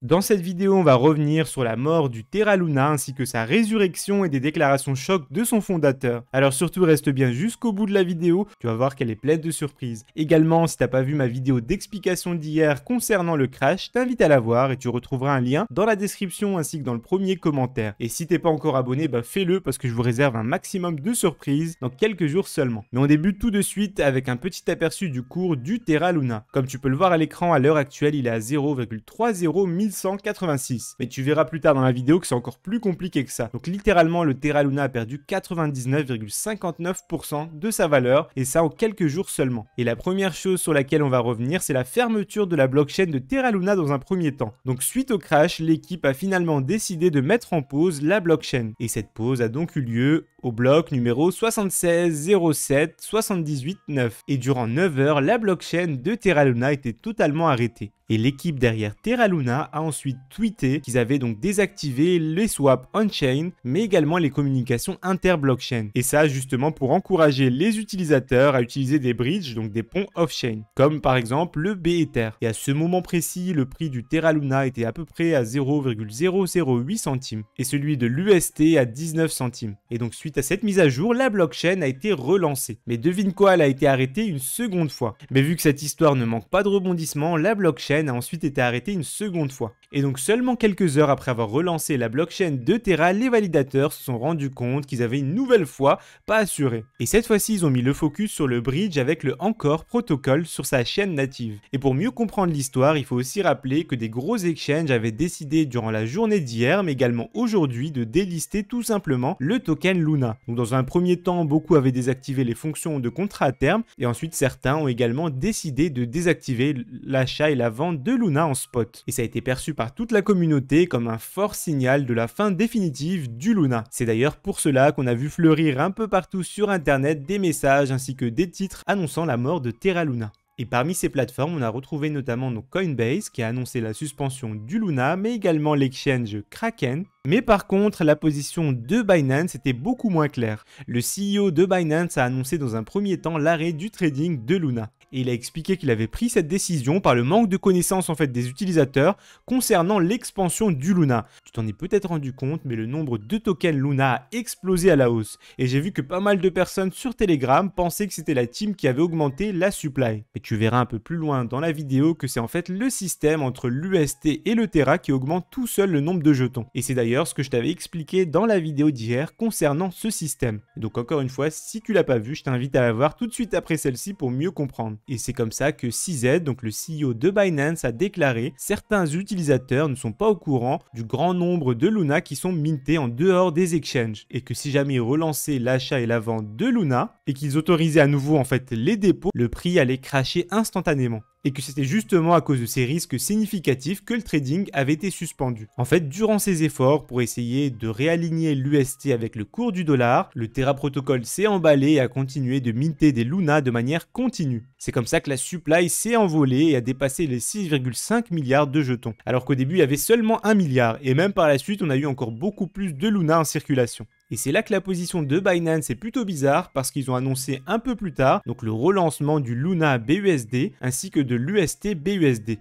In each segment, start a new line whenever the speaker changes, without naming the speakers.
Dans cette vidéo, on va revenir sur la mort du Terra Luna ainsi que sa résurrection et des déclarations choc de son fondateur. Alors surtout reste bien jusqu'au bout de la vidéo, tu vas voir qu'elle est pleine de surprises. Également, si t'as pas vu ma vidéo d'explication d'hier concernant le crash, t'invite à la voir et tu retrouveras un lien dans la description ainsi que dans le premier commentaire. Et si t'es pas encore abonné, fais-le parce que je vous réserve un maximum de surprises dans quelques jours seulement. Mais on débute tout de suite avec un petit aperçu du cours du Terra Luna. Comme tu peux le voir à l'écran, à l'heure actuelle, il est à 0,30186. Mais tu verras plus tard dans la vidéo que c'est encore plus compliqué que ça. Donc littéralement, le Terra Luna a perdu 99,59% de sa valeur et ça en quelques jours seulement. Et la première chose sur laquelle on va revenir, c'est la fermeture de la blockchain de Terra Luna dans un premier temps. Donc suite au crash, l'équipe a finalement décidé de mettre en pause la blockchain. Et cette pause a donc eu lieu au bloc numéro 760778-9. Et durant 9 heures, la blockchain de Terra Luna était totalement arrêtée. Et l'équipe derrière Terra Luna a ensuite tweeté qu'ils avaient donc désactivé les swaps on-chain, mais également les communications inter-blockchain. Et ça justement pour encourager les utilisateurs à utiliser des bridges, donc des ponts off-chain, comme par exemple le Bether. Et à ce moment précis, le prix du Terra Luna était à peu près à 0,008 centimes, et celui de l'UST à 19 centimes. Et donc suite à cette mise à jour, la blockchain a été relancée. Mais devine quoi, elle a été arrêtée une seconde fois. Mais vu que cette histoire ne manque pas de rebondissement, la blockchain a ensuite été arrêtée une seconde fois. Et donc seulement quelques heures après avoir relancé la blockchain de Terra, les validateurs se sont rendus compte qu'ils avaient une nouvelle fois pas assuré. Et cette fois-ci, ils ont mis le focus sur le bridge avec le Anchor protocole sur sa chaîne native. Et pour mieux comprendre l'histoire, il faut aussi rappeler que des gros exchanges avaient décidé durant la journée d'hier, mais également aujourd'hui, de délister tout simplement le token Luna. Donc dans un premier temps, beaucoup avaient désactivé les fonctions de contrat à terme, et ensuite certains ont également décidé de désactiver l'achat et la vente de Luna en spot. Et ça a été perçu par toute la communauté comme un fort signal de la fin définitive du Luna. C'est d'ailleurs pour cela qu'on a vu fleurir un peu partout sur internet des messages ainsi que des titres annonçant la mort de Terra Luna. Et parmi ces plateformes, on a retrouvé notamment Coinbase qui a annoncé la suspension du Luna, mais également l'exchange Kraken. Mais par contre, la position de Binance était beaucoup moins claire. Le CEO de Binance a annoncé dans un premier temps l'arrêt du trading de Luna. Et il a expliqué qu'il avait pris cette décision par le manque de connaissances des utilisateurs concernant l'expansion du Luna. Tu t'en es peut-être rendu compte, mais le nombre de tokens Luna a explosé à la hausse. Et j'ai vu que pas mal de personnes sur Telegram pensaient que c'était la team qui avait augmenté la supply. Mais tu verras un peu plus loin dans la vidéo que c'est en fait le système entre l'UST et le Terra qui augmente tout seul le nombre de jetons. Et c'est d'ailleurs ce que je t'avais expliqué dans la vidéo d'hier concernant ce système. Et donc encore une fois, si tu l'as pas vu, je t'invite à la voir tout de suite après celle-ci pour mieux comprendre. Et c'est comme ça que CZ, donc le CEO de Binance, a déclaré: certains utilisateurs ne sont pas au courant du grand nombre de Luna qui sont mintés en dehors des exchanges. Et que si jamais ils relançaient l'achat et la vente de Luna, et qu'ils autorisaient à nouveau les dépôts, le prix allait crasher instantanément. Et que c'était justement à cause de ces risques significatifs que le trading avait été suspendu. En fait, durant ces efforts pour essayer de réaligner l'UST avec le cours du dollar, le Terra Protocol s'est emballé et a continué de minter des Luna de manière continue. C'est comme ça que la supply s'est envolée et a dépassé les 6,5 milliards de jetons. Alors qu'au début, il y avait seulement 1 milliard et même par la suite, on a eu encore beaucoup plus de Luna en circulation. Et c'est là que la position de Binance est plutôt bizarre parce qu'ils ont annoncé un peu plus tard donc le relancement du Luna BUSD ainsi que de l'UST BUSD.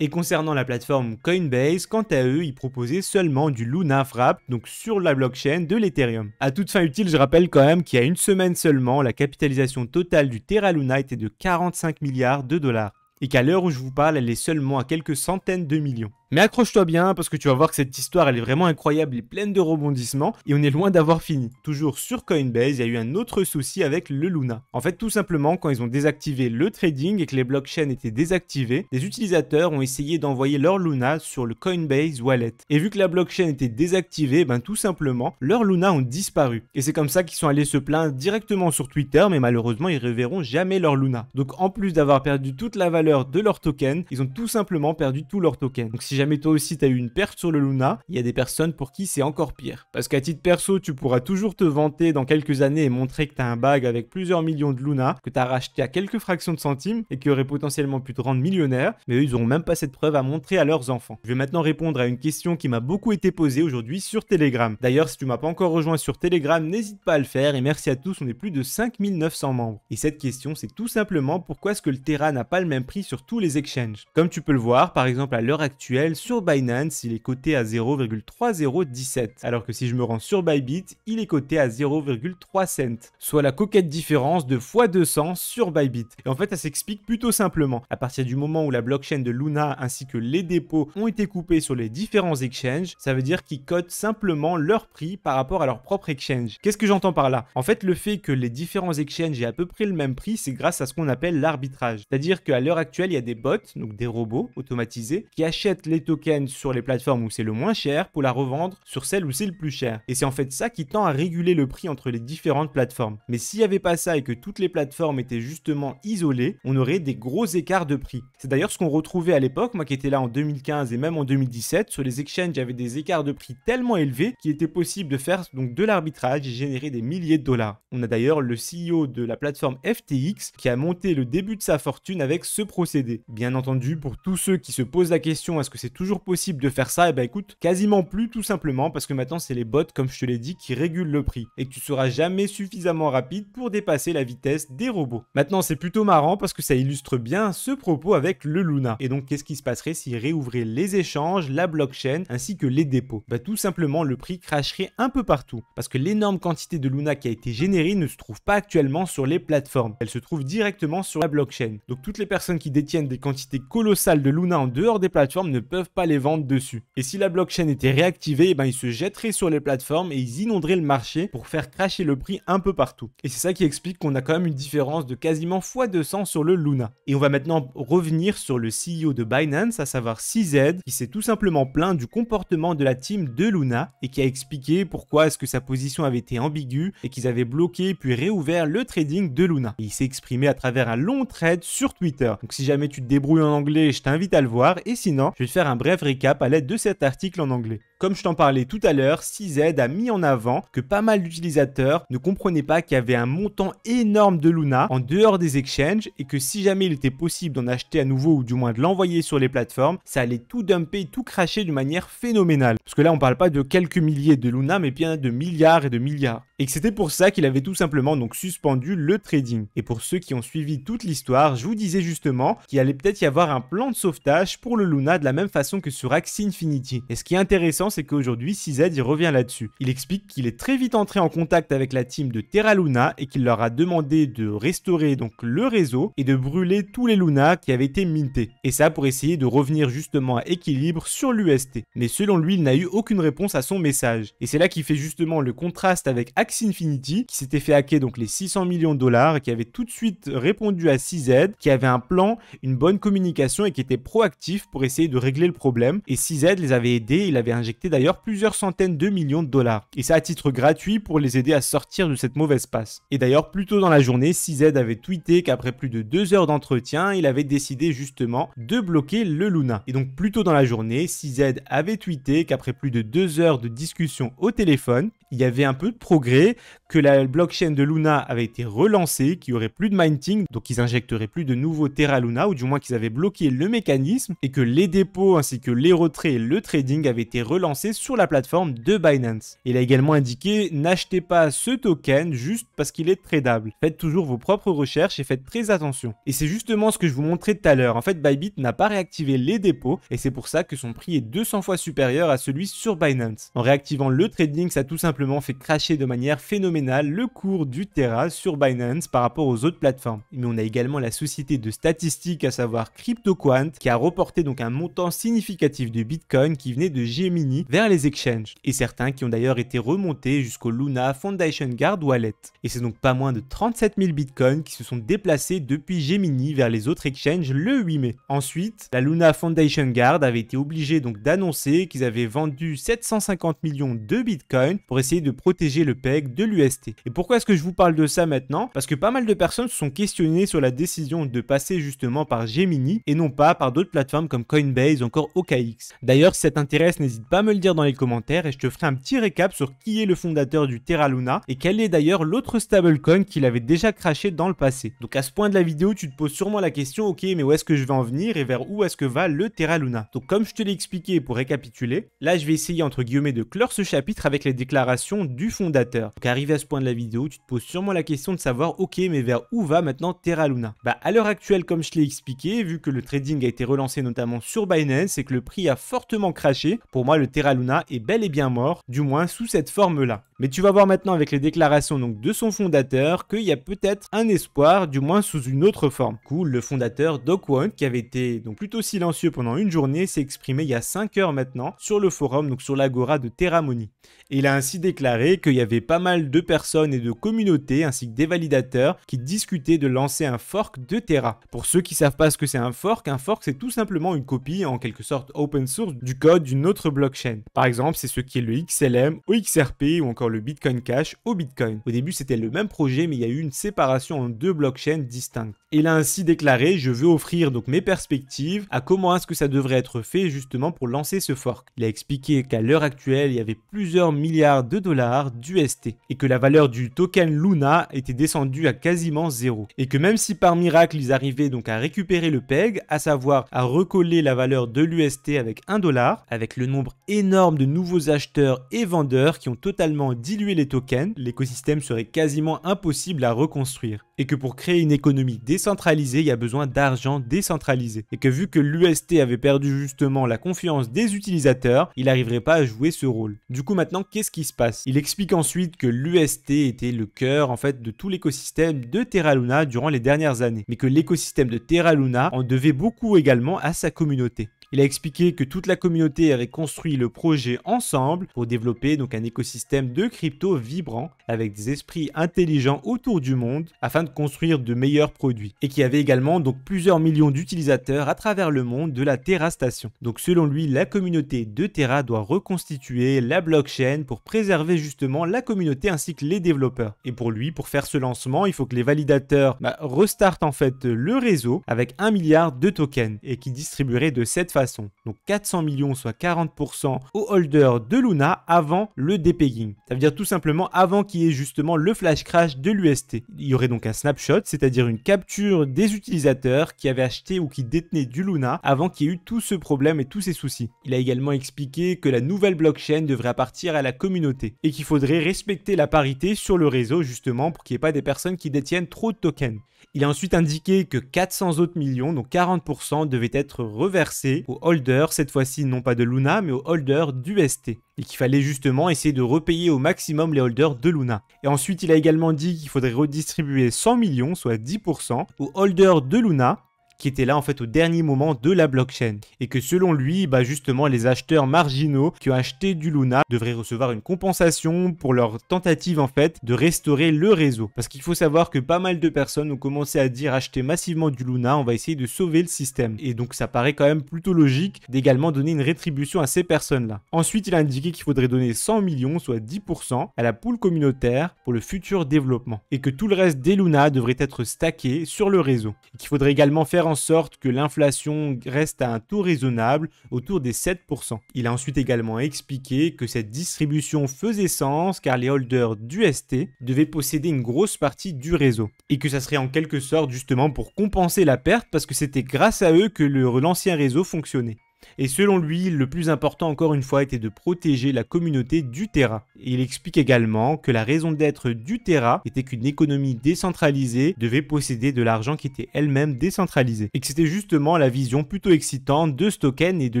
Et concernant la plateforme Coinbase, quant à eux, ils proposaient seulement du Luna Wrap, donc sur la blockchain de l'Ethereum. À toute fin utile, je rappelle quand même qu'il y a une semaine seulement, la capitalisation totale du Terra Luna était de 45 milliards de dollars. Et qu'à l'heure où je vous parle, elle est seulement à quelques centaines de millions. Mais accroche-toi bien parce que tu vas voir que cette histoire elle est vraiment incroyable et pleine de rebondissements et on est loin d'avoir fini. Toujours sur Coinbase, il y a eu un autre souci avec le Luna. En fait, tout simplement, quand ils ont désactivé le trading et que les blockchains étaient désactivées, les utilisateurs ont essayé d'envoyer leur Luna sur le Coinbase Wallet. Et vu que la blockchain était désactivée, tout simplement, leurs Luna ont disparu. Et c'est comme ça qu'ils sont allés se plaindre directement sur Twitter, mais malheureusement, ils reverront jamais leur Luna. Donc en plus d'avoir perdu toute la valeur de leur token, ils ont tout simplement perdu tous leurs tokens. Donc si jamais toi aussi tu as eu une perte sur le Luna, il y a des personnes pour qui c'est encore pire. Parce qu'à titre perso, tu pourras toujours te vanter dans quelques années et montrer que tu as un bag avec plusieurs millions de Luna, que tu as racheté à quelques fractions de centimes et qui aurait potentiellement pu te rendre millionnaire, mais eux ils n'auront même pas cette preuve à montrer à leurs enfants. Je vais maintenant répondre à une question qui m'a beaucoup été posée aujourd'hui sur Telegram. D'ailleurs, si tu m'as pas encore rejoint sur Telegram, n'hésite pas à le faire et merci à tous, on est plus de 5900 membres. Et cette question, c'est tout simplement pourquoi est-ce que le Terra n'a pas le même prix sur tous les exchanges. Comme tu peux le voir, par exemple à l'heure actuelle, actuel sur Binance, il est coté à 0,3017, alors que si je me rends sur Bybit, il est coté à 0,3 cents, soit la coquette différence de x200 sur Bybit. Et en fait, ça s'explique plutôt simplement. À partir du moment où la blockchain de Luna ainsi que les dépôts ont été coupés sur les différents exchanges, ça veut dire qu'ils codent simplement leur prix par rapport à leur propre exchange. Qu'est-ce que j'entends par là? En fait, le fait que les différents exchanges aient à peu près le même prix, c'est grâce à ce qu'on appelle l'arbitrage. C'est-à-dire qu'à l'heure actuelle, il y a des bots, donc des robots automatisés, qui achètent les tokens sur les plateformes où c'est le moins cher pour la revendre sur celles où c'est le plus cher. Et c'est en fait ça qui tend à réguler le prix entre les différentes plateformes. Mais s'il n'y avait pas ça et que toutes les plateformes étaient justement isolées, on aurait des gros écarts de prix. C'est d'ailleurs ce qu'on retrouvait à l'époque, moi qui étais là en 2015 et même en 2017, sur les exchanges, il y avait des écarts de prix tellement élevés qu'il était possible de faire donc de l'arbitrage et générer des milliers de dollars. On a d'ailleurs le CEO de la plateforme FTX qui a monté le début de sa fortune avec ce procédé. Bien entendu, pour tous ceux qui se posent la question est-ce que c'est toujours possible de faire ça, et ben écoute, quasiment plus tout simplement parce que maintenant c'est les bots, comme je te l'ai dit, qui régulent le prix et que tu seras jamais suffisamment rapide pour dépasser la vitesse des robots. Maintenant c'est plutôt marrant parce que ça illustre bien ce propos avec le Luna. Et donc qu'est-ce qui se passerait s'il réouvrait les échanges, la blockchain ainsi que les dépôts? Bah tout simplement le prix cracherait un peu partout parce que l'énorme quantité de Luna qui a été générée ne se trouve pas actuellement sur les plateformes, elle se trouve directement sur la blockchain. Donc toutes les personnes qui détiennent des quantités colossales de Luna en dehors des plateformes ne peuvent pas les vendre dessus. Et si la blockchain était réactivée, eh ben ils se jetteraient sur les plateformes et ils inonderaient le marché pour faire cracher le prix un peu partout. Et c'est ça qui explique qu'on a quand même une différence de quasiment x200 sur le Luna. Et on va maintenant revenir sur le CEO de Binance, à savoir CZ, qui s'est tout simplement plaint du comportement de la team de Luna et qui a expliqué pourquoi est-ce que sa position avait été ambiguë et qu'ils avaient bloqué puis réouvert le trading de Luna. Et il s'est exprimé à travers un long thread sur Twitter. Donc si jamais tu te débrouilles en anglais, je t'invite à le voir, et sinon, je vais te faire un bref récap à l'aide de cet article en anglais. Comme je t'en parlais tout à l'heure, CZ a mis en avant que pas mal d'utilisateurs ne comprenaient pas qu'il y avait un montant énorme de Luna en dehors des exchanges et que si jamais il était possible d'en acheter à nouveau ou du moins de l'envoyer sur les plateformes, ça allait tout dumper, tout cracher de manière phénoménale. Parce que là, on parle pas de quelques milliers de Luna, mais bien de milliards et de milliards. Et que c'était pour ça qu'il avait tout simplement donc suspendu le trading. Et pour ceux qui ont suivi toute l'histoire, je vous disais justement qu'il allait peut-être y avoir un plan de sauvetage pour le Luna de la même façon que sur Axie Infinity. Et ce qui est intéressant, c'est qu'aujourd'hui, CZ il revient là-dessus. Il explique qu'il est très vite entré en contact avec la team de Terra Luna et qu'il leur a demandé de restaurer donc le réseau et de brûler tous les Luna qui avaient été mintés. Et ça pour essayer de revenir justement à équilibre sur l'UST. Mais selon lui, il n'a eu aucune réponse à son message. Et c'est là qu'il fait justement le contraste avec Axie Infinity qui s'était fait hacker donc les 600 millions de dollars et qui avait tout de suite répondu à CZ, qui avait un plan, une bonne communication et qui était proactif pour essayer de régler le problème. Et CZ les avait aidés, il avait injecté d'ailleurs plusieurs centaines de millions de dollars. Et ça à titre gratuit pour les aider à sortir de cette mauvaise passe. Et d'ailleurs, plus tôt dans la journée, CZ avait tweeté qu'après plus de 2 heures d'entretien, il avait décidé justement de bloquer le Luna. Et donc plus tôt dans la journée, CZ avait tweeté qu'après plus de 2 heures de discussion au téléphone, il y avait un peu de progrès, que la blockchain de Luna avait été relancée, qu'il n'y aurait plus de minting, donc ils injecteraient plus de nouveaux Terra Luna, ou du moins qu'ils avaient bloqué le mécanisme, et que les dépôts ainsi que les retraits et le trading avaient été relancés sur la plateforme de Binance. Il a également indiqué, n'achetez pas ce token juste parce qu'il est tradable. Faites toujours vos propres recherches et faites très attention. Et c'est justement ce que je vous montrais tout à l'heure. En fait, Bybit n'a pas réactivé les dépôts, et c'est pour ça que son prix est 200 fois supérieur à celui sur Binance. En réactivant le trading, ça a tout simplement fait cracher de manière phénoménale le cours du Terra sur Binance par rapport aux autres plateformes. Mais on a également la société de statistiques, à savoir CryptoQuant, qui a reporté donc un montant significatif de Bitcoin qui venait de Gemini vers les exchanges, et certains qui ont d'ailleurs été remontés jusqu'au Luna Foundation Guard Wallet. Et c'est donc pas moins de 37 000 Bitcoins qui se sont déplacés depuis Gemini vers les autres exchanges le 8 mai. Ensuite, la Luna Foundation Guard avait été obligée donc d'annoncer qu'ils avaient vendu 750 millions de Bitcoin pour essayer de protéger le peg de l'UST. Et pourquoi est-ce que je vous parle de ça maintenant? Parce que pas mal de personnes se sont questionnées sur la décision de passer justement par Gemini et non pas par d'autres plateformes comme Coinbase ou encore OKX. D'ailleurs, si ça t'intéresse, n'hésite pas va me le dire dans les commentaires et je te ferai un petit récap sur qui est le fondateur du Terra Luna et quel est d'ailleurs l'autre stablecoin qu'il avait déjà crashé dans le passé. Donc à ce point de la vidéo, tu te poses sûrement la question, ok, mais où est-ce que je vais en venir et vers où est-ce que va le Terra Luna? Donc comme je te l'ai expliqué pour récapituler, là je vais essayer entre guillemets de clore ce chapitre avec les déclarations du fondateur. Donc arrivé à ce point de la vidéo, tu te poses sûrement la question de savoir, ok, mais vers où va maintenant Terra Luna? Bah à l'heure actuelle, comme je l'ai expliqué, vu que le trading a été relancé notamment sur Binance et que le prix a fortement craché, pour moi le Terra Luna est bel et bien mort, du moins sous cette forme-là. Mais tu vas voir maintenant avec les déclarations donc, de son fondateur qu'il y a peut-être un espoir, du moins sous une autre forme. Cool, le fondateur Do Kwon, qui avait été donc plutôt silencieux pendant une journée, s'est exprimé il y a 5 heures maintenant sur le forum, donc sur l'agora de Terra Money. Et il a ainsi déclaré qu'il y avait pas mal de personnes et de communautés ainsi que des validateurs qui discutaient de lancer un fork de Terra. Pour ceux qui ne savent pas ce que c'est un fork c'est tout simplement une copie en quelque sorte open source du code d'une autre blockchain. Par exemple, c'est ce qui est le XLM au XRP ou encore le Bitcoin Cash au Bitcoin. Au début, c'était le même projet, mais il y a eu une séparation en deux blockchains distinctes. Il a ainsi déclaré, je veux offrir donc mes perspectives à comment est-ce que ça devrait être fait justement pour lancer ce fork. Il a expliqué qu'à l'heure actuelle, il y avait plusieurs milliards de dollars d'UST et que la valeur du token Luna était descendue à quasiment zéro. Et que même si par miracle, ils arrivaient donc à récupérer le PEG, à savoir à recoller la valeur de l'UST avec 1 dollar, avec le nombre énorme de nouveaux acheteurs et vendeurs qui ont totalement dilué les tokens, l'écosystème serait quasiment impossible à reconstruire. Et que pour créer une économie décentralisée, il y a besoin d'argent décentralisé. Et que vu que l'UST avait perdu justement la confiance des utilisateurs, il n'arriverait pas à jouer ce rôle. Du coup maintenant, qu'est-ce qui se passe? Il explique ensuite que l'UST était le cœur en fait de tout l'écosystème de Terra Luna durant les dernières années. Mais que l'écosystème de Terra Luna en devait beaucoup également à sa communauté. Il a expliqué que toute la communauté avait construit le projet ensemble pour développer donc un écosystème de crypto vibrant avec des esprits intelligents autour du monde afin de construire de meilleurs produits et qui avait également donc plusieurs millions d'utilisateurs à travers le monde de la Terra Station. Donc selon lui, la communauté de Terra doit reconstituer la blockchain pour préserver justement la communauté ainsi que les développeurs. Et pour lui, pour faire ce lancement, il faut que les validateurs restartent en fait le réseau avec 1 milliard de tokens et qui distribueraient de cette façon. Donc 400 millions, soit 40% aux holders de Luna avant le depegging. Ça veut dire tout simplement avant qu'il y ait justement le flash crash de l'UST. Il y aurait donc un snapshot, c'est-à-dire une capture des utilisateurs qui avaient acheté ou qui détenaient du Luna avant qu'il y ait eu tout ce problème et tous ces soucis. Il a également expliqué que la nouvelle blockchain devrait appartenir à la communauté et qu'il faudrait respecter la parité sur le réseau justement pour qu'il n'y ait pas des personnes qui détiennent trop de tokens. Il a ensuite indiqué que 400 autres millions, donc 40%, devaient être reversés aux holders, cette fois-ci non pas de Luna, mais aux holders d'UST. Et qu'il fallait justement essayer de repayer au maximum les holders de Luna. Et ensuite, il a également dit qu'il faudrait redistribuer 100 millions, soit 10%, aux holders de Luna, qui était là en fait au dernier moment de la blockchain. Et que selon lui, justement les acheteurs marginaux qui ont acheté du Luna devraient recevoir une compensation pour leur tentative en fait de restaurer le réseau. Parce qu'il faut savoir que pas mal de personnes ont commencé à dire acheter massivement du Luna, on va essayer de sauver le système. Et donc ça paraît quand même plutôt logique d'également donner une rétribution à ces personnes-là. Ensuite, il a indiqué qu'il faudrait donner 100 millions, soit 10%, à la pool communautaire pour le futur développement. Et que tout le reste des Luna devrait être stacké sur le réseau. Et qu'il faudrait également faire en sorte que l'inflation reste à un taux raisonnable autour des 7%. Il a ensuite également expliqué que cette distribution faisait sens car les holders d'UST devaient posséder une grosse partie du réseau et que ça serait en quelque sorte justement pour compenser la perte parce que c'était grâce à eux que l'ancien réseau fonctionnait. Et selon lui, le plus important encore une fois était de protéger la communauté du Terra. Et il explique également que la raison d'être du Terra était qu'une économie décentralisée devait posséder de l'argent qui était elle-même décentralisé. Et que c'était justement la vision plutôt excitante de ce token et de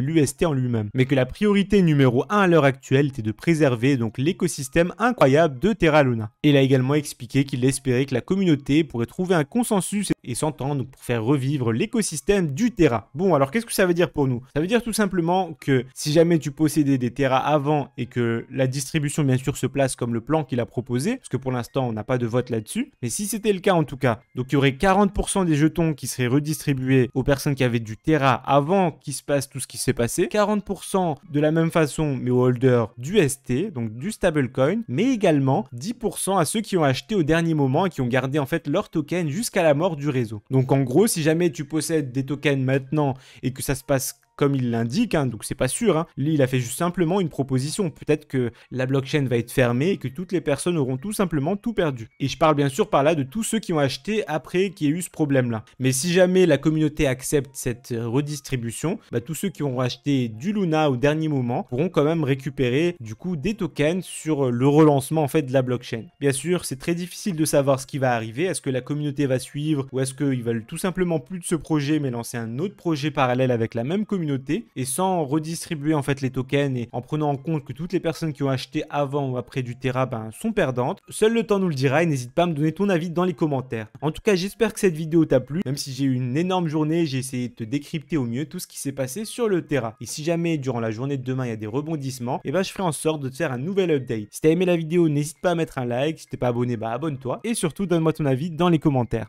l'UST en lui-même. Mais que la priorité numéro 1 à l'heure actuelle était de préserver donc l'écosystème incroyable de Terra Luna. Et il a également expliqué qu'il espérait que la communauté pourrait trouver un consensus et s'entendre pour faire revivre l'écosystème du Terra. Bon, alors qu'est-ce que ça veut dire pour nous? Ça veut dire tout simplement que si jamais tu possédais des Terra avant et que la distribution bien sûr se place comme le plan qu'il a proposé, parce que pour l'instant on n'a pas de vote là-dessus, mais si c'était le cas en tout cas, donc il y aurait 40% des jetons qui seraient redistribués aux personnes qui avaient du Terra avant qu'il se passe tout ce qui s'est passé, 40% de la même façon mais aux holders du ST, donc du stablecoin, mais également 10% à ceux qui ont acheté au dernier moment et qui ont gardé en fait leur token jusqu'à la mort du réseau. Donc en gros, si jamais tu possèdes des tokens maintenant et que ça se passe comme il l'indique, hein, donc c'est pas sûr. Hein. Lui, il a fait juste simplement une proposition. Peut-être que la blockchain va être fermée et que toutes les personnes auront tout simplement tout perdu. Et je parle bien sûr par là de tous ceux qui ont acheté après qu'il y ait eu ce problème-là. Mais si jamais la communauté accepte cette redistribution, tous ceux qui auront acheté du Luna au dernier moment pourront quand même récupérer du coup des tokens sur le relancement en fait de la blockchain. Bien sûr, c'est très difficile de savoir ce qui va arriver. Est-ce que la communauté va suivre ou est-ce qu'ils veulent tout simplement plus de ce projet mais lancer un autre projet parallèle avec la même communauté et sans redistribuer en fait les tokens et en prenant en compte que toutes les personnes qui ont acheté avant ou après du Terra sont perdantes. Seul le temps nous le dira et n'hésite pas à me donner ton avis dans les commentaires. En tout cas, j'espère que cette vidéo t'a plu. Même si j'ai eu une énorme journée, j'ai essayé de te décrypter au mieux tout ce qui s'est passé sur le Terra. Et si jamais durant la journée de demain il y a des rebondissements, je ferai en sorte de te faire un nouvel update. Si t'as aimé la vidéo, n'hésite pas à mettre un like. Si t'es pas abonné, abonne-toi. Et surtout, donne-moi ton avis dans les commentaires.